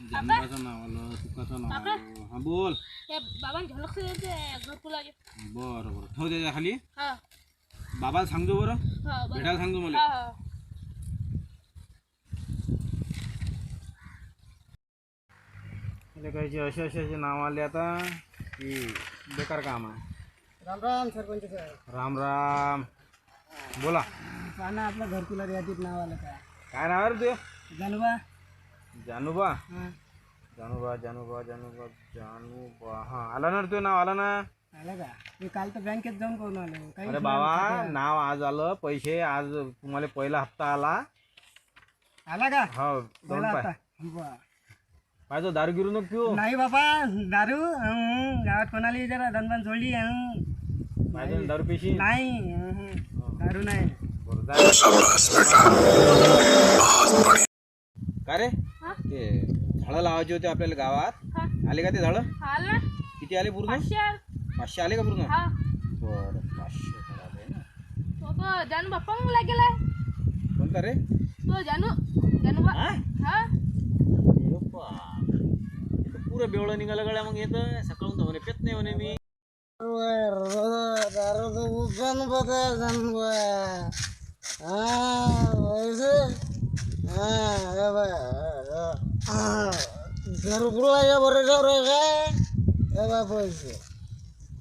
जानबाचं नाव आलं, तुकाचं नाव आलं. हा बोल. बाबा झलक से घरकुला बरं बरं ठेव त्याच्या खाली. हा बाबाला सांगतो बरं, हा भेटायला सांगतो मला. हा काही असे असे नाव आले आता की बेकार काम आहे. राम राम सरपंच साहेब. राम राम. बोला. पाना आपलं घरकुला यादीत नाव आलं काय नाव आहे रे काय जानूबा. जानूबा? हां जानूबा जानूबा जानूबा जानूबा. हा आला ना रे तुझं नाव आलं ना. आलं का? मी काल तर बँकेत जाऊन करून आलो. काही अरे बाबा नाव आज आलं, पैसे आज तुम्हाला पहिला हप्ता आला. आला का? हो दोन मला पाय आता बरं. पाहिजे दारू गिरू नको पिऊ. नाही बाबा दारू गावात कोणाला जरा दणबण सोडली पाहिजे ना दारू पेशी. नाही दारू नाही. बरं जा. का रे हा? ते झाडं लावायचे होते आपल्याला गावात, हा आले का ते झाडं? आला किती आले पूर्ण? 500. 500 आले का पूर्ण? हा बरं 500 झाडं आले ना. तो जानू बाप्पा लागेला. कोणता रे? तो जानू बा. हा? हा पुरं बेवळं निघालं गड्या. मग येतं सकाळून तर म्हणे पेत नाही म्हणे मी. दारू घरकुला का बरं ठेवलं काय पैसे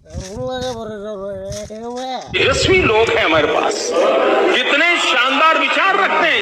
घरकुला का बरं ठेवलं. यशस्वी लोग हैं हमारे पास, कितने शानदार विचार रखते हैं.